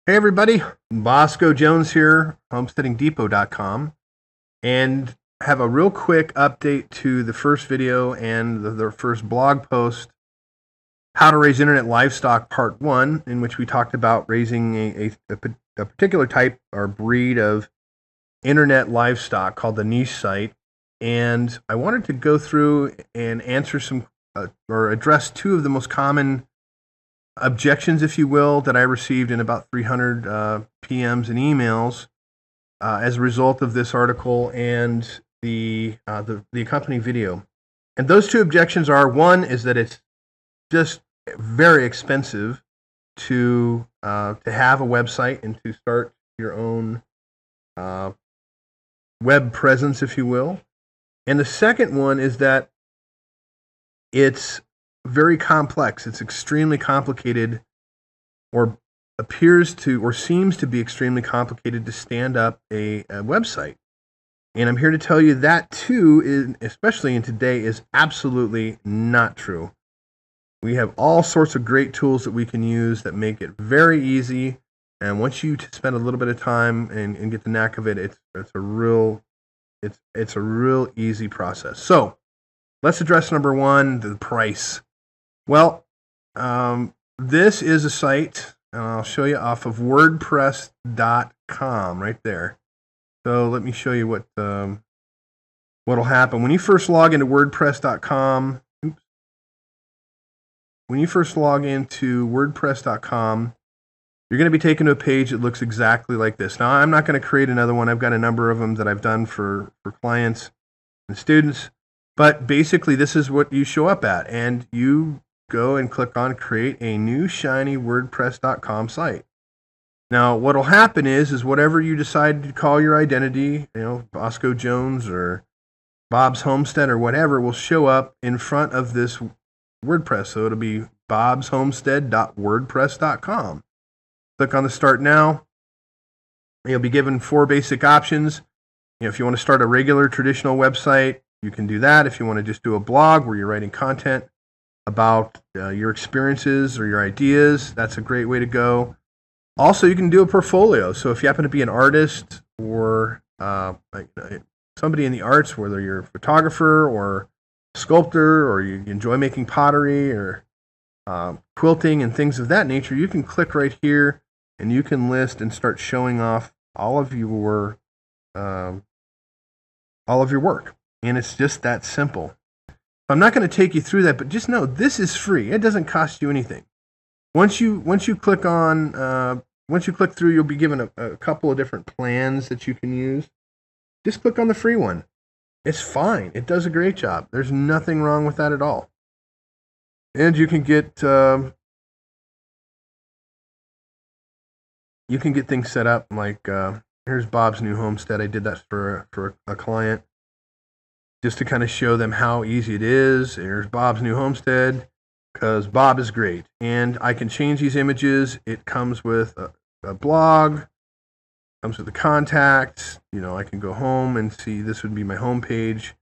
Hey everybody, Bosco Jones here, homesteadingdepot.com, and have a real quick update to the first video and the first blog post, How to Raise Internet Livestock Part 1, in which we talked about raising a particular type or breed of internet livestock called the niche site. And I wanted to go through and answer some or address two of the most common objections, if you will, that I received in about 300 PMs and emails as a result of this article and the accompanying video. And those two objections are: one is that it's just very expensive to have a website and to start your own web presence, if you will. And the second one is that it's very complex. It's extremely complicated, or appears to, or seems to be extremely complicated to stand up a website. And I'm here to tell you that too, especially in today, is absolutely not true. We have all sorts of great tools that we can use that make it very easy. And once you spend a little bit of time and get the knack of it, it's a real easy process. So let's address number one, the price. Well, this is a site, and I'll show you off of WordPress.com right there. So let me show you what'll happen when you first log into WordPress.com. When you first log into WordPress.com, you're going to be taken to a page that looks exactly like this. Now, I'm not going to create another one. I've got a number of them that I've done for clients and students. But basically, this is what you show up at, and you go and click on Create a New Shiny WordPress.com site. Now, what'll happen is whatever you decide to call your identity, Bosco Jones or Bob's Homestead or whatever, will show up in front of this WordPress. So it'll be bobshomestead.wordpress.com. Click on the Start Now. You'll be given four basic options. If you want to start a regular traditional website, you can do that. If you want to just do a blog where you're writing content about your experiences or your ideas, that's a great way to go. Also, you can do a portfolio. So if you happen to be an artist or somebody in the arts, whether you're a photographer or a sculptor, or you enjoy making pottery or quilting and things of that nature, you can click right here and you can list and start showing off all of your work. And it's just that simple. I'm not going to take you through that, but just know this is free. It doesn't cost you anything. Once you click through, you'll be given a couple of different plans that you can use. Just click on the free one. It's fine. It does a great job. There's nothing wrong with that at all. And you can get things set up like here's Bob's new homestead. I did that for a client, just to kind of show them how easy it is. Here's Bob's new homestead, because Bob is great. And I can change these images. It comes with a blog, comes with the contacts. I can go home and see, this would be my home page.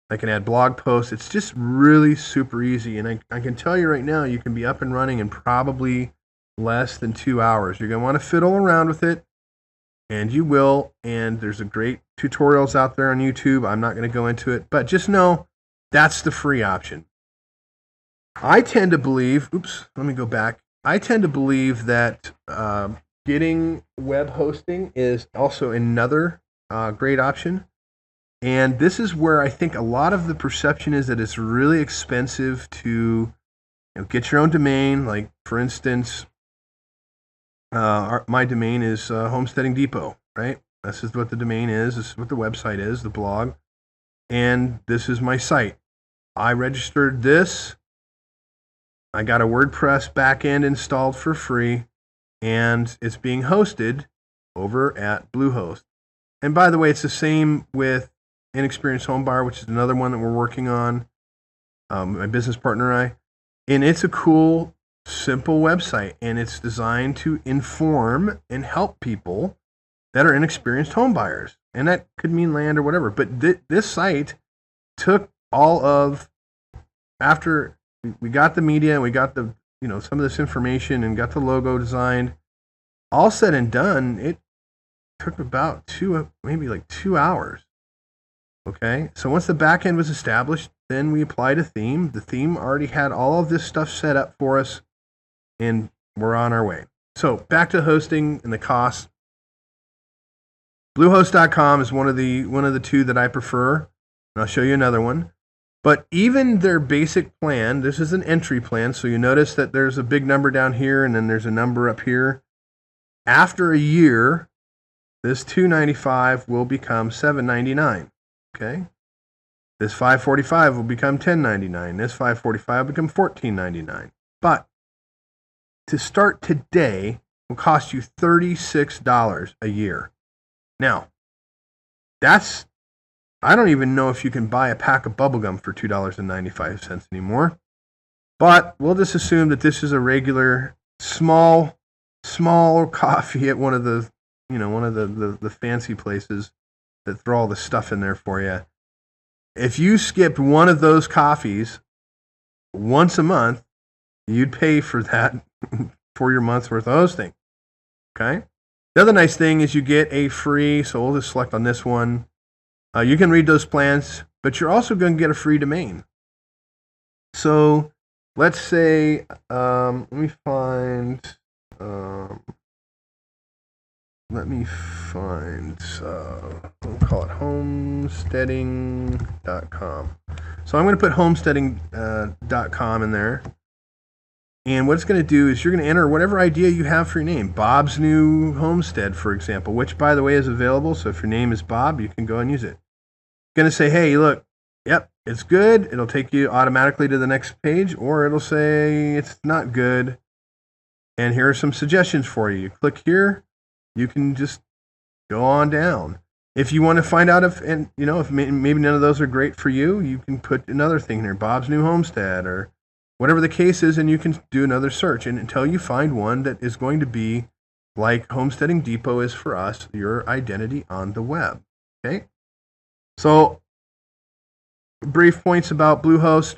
I can add blog posts. It's just really super easy. And I can tell you right now, you can be up and running in probably less than 2 hours. You're going to want to fiddle around with it, and you will. And there's a great tutorials out there on YouTube. I'm not going to go into it, but just know that's the free option. I tend to believe, let me go back. I tend to believe that getting web hosting is also another great option. And this is where I think a lot of the perception is that it's really expensive to get your own domain. Like, for instance, my domain is Homesteading Depot, right? This is what the domain is. This is what the website is, the blog. And this is my site. I registered this. I got a WordPress backend installed for free, and it's being hosted over at Bluehost. And by the way, it's the same with Inexperienced Homebuyer, which is another one that we're working on, my business partner and I. And it's a cool, simple website, and it's designed to inform and help people that are inexperienced home buyers. And that could mean land or whatever. But this site took all of, after we got the media and we got the, some of this information and got the logo designed, all said and done, it took about maybe like 2 hours. Okay, so once the back end was established, then we applied a theme. The theme already had all of this stuff set up for us, and we're on our way. So back to hosting and the cost. Bluehost.com is one of the two that I prefer, and I'll show you another one. But even their basic plan, this is an entry plan, so you notice that there's a big number down here, and then there's a number up here. After a year, this $295 will become $799. Okay, this $545 will become $1099. This $545 will become $1499. But to start today will cost you $36 a year. Now, I don't even know if you can buy a pack of bubblegum for $2.95 anymore. But we'll just assume that this is a regular small coffee at one of the fancy places that throw all the stuff in there for you. If you skipped one of those coffees once a month, you'd pay for that for your month's worth of hosting. Okay? The other nice thing is you get a free, so we'll just select on this one. You can read those plans, but you're also going to get a free domain. So let's say, let me find, we'll call it homesteading.com. So I'm going to put homesteading.com in there. And what it's going to do is you're going to enter whatever idea you have for your name. Bob's New Homestead, for example, which, by the way, is available. So if your name is Bob, you can go and use it. It's going to say, hey, look, yep, it's good. It'll take you automatically to the next page, or it'll say it's not good. And here are some suggestions for you. You click here. You can just go on down. If you want to find out if maybe none of those are great for you, you can put another thing here, Bob's New Homestead, or whatever the case is, and you can do another search until you find one that is going to be like Homesteading Depot is for us, your identity on the web. Okay? So, brief points about Bluehost.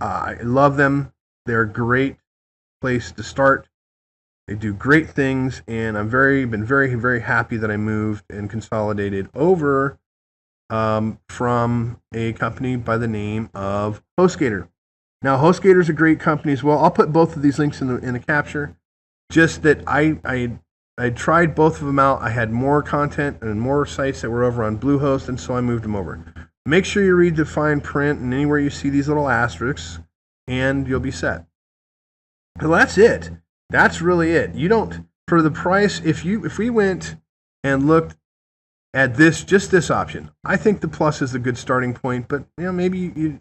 I love them. They're a great place to start. They do great things, and I've been very, very happy that I moved and consolidated over from a company by the name of HostGator. Now, HostGator is a great company as well. I'll put both of these links in the capture. Just that I tried both of them out. I had more content and more sites that were over on Bluehost, and so I moved them over. Make sure you read the fine print, and anywhere you see these little asterisks, and you'll be set. So that's it. That's really it. You don't, for the price, if we went and looked at just this option, I think the Plus is a good starting point, but maybe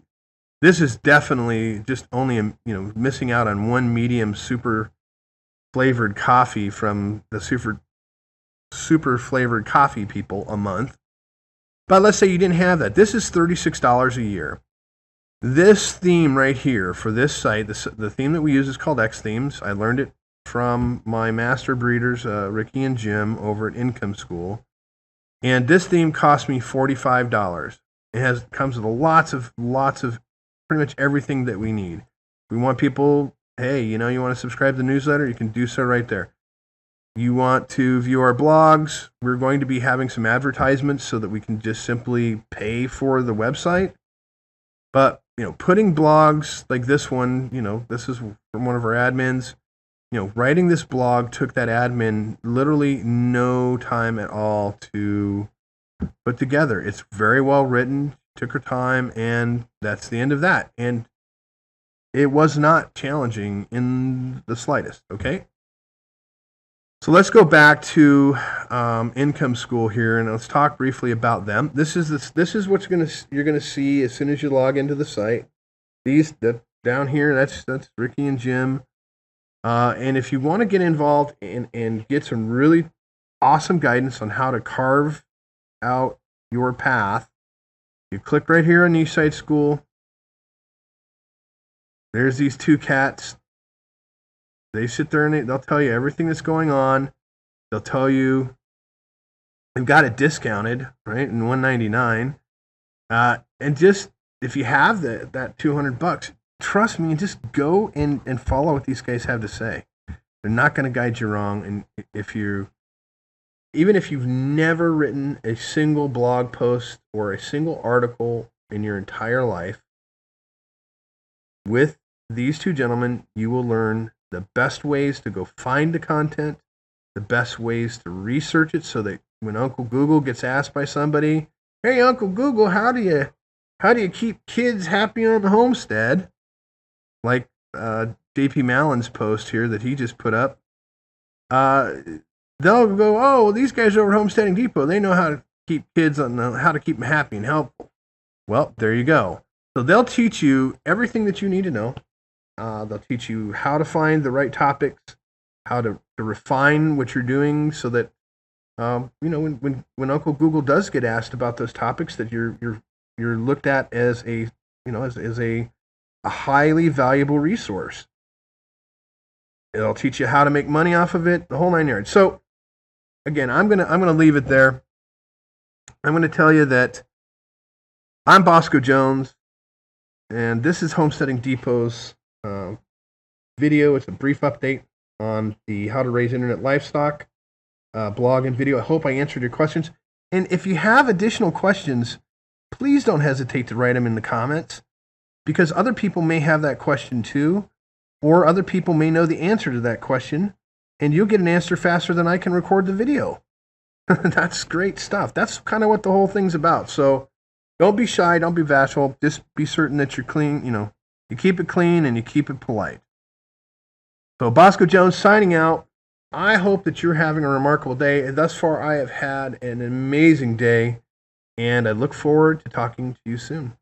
this is definitely just only missing out on one medium super flavored coffee from the super flavored coffee people a month. But let's say you didn't have that. This is $36 a year. This theme right here for this site, the theme that we use is called X Themes. I learned it from my master breeders, Ricky and Jim, over at Income School. And this theme cost me $45. It comes with lots of pretty much everything that we need. We want people, hey, you want to subscribe to the newsletter? You can do so right there. You want to view our blogs? We're going to be having some advertisements so that we can just simply pay for the website. But, putting blogs like this one, this is from one of our admins. Writing this blog took that admin literally no time at all to put together. It's very well written, took her time, and that's the end of that. And it was not challenging in the slightest, okay? So let's go back to Income School here, and let's talk briefly about them. This is what you're gonna see as soon as you log into the site. Down here, that's Ricky and Jim. And if you want to get involved and get some really awesome guidance on how to carve out your path, you click right here on Eastside School. There's these two cats. They sit there and they'll tell you everything that's going on. They'll tell you they've got it discounted, right, in $199. And just if you have that $200, trust me, and just go and follow what these guys have to say. They're not going to guide you wrong. And even if you've never written a single blog post or a single article in your entire life, with these two gentlemen, you will learn the best ways to go find the content, the best ways to research it, so that when Uncle Google gets asked by somebody, "Hey, Uncle Google, how do you keep kids happy on the homestead?" Like JP Mallon's post here that he just put up, they'll go, "Oh, well, these guys over at Homesteading Depot, they know how to keep kids how to keep them happy and helpful." Well, there you go. So they'll teach you everything that you need to know. They'll teach you how to find the right topics, how to refine what you're doing, so that when Uncle Google does get asked about those topics, that you're looked at as a highly valuable resource. It'll teach you how to make money off of it, the whole 9 yards. So again, I'm gonna leave it there. I'm gonna tell you that I'm Bosco Jones, and this is Homesteading Depot's video. It's a brief update on the How to Raise Internet Livestock blog and video. I hope I answered your questions. And if you have additional questions, please don't hesitate to write them in the comments, because other people may have that question too, or other people may know the answer to that question, and you'll get an answer faster than I can record the video. That's great stuff. That's kind of what the whole thing's about. So don't be shy, don't be bashful. Just be certain that you're clean, you keep it clean and you keep it polite. So Bosco Jones signing out. I hope that you're having a remarkable day. And thus far, I have had an amazing day, and I look forward to talking to you soon.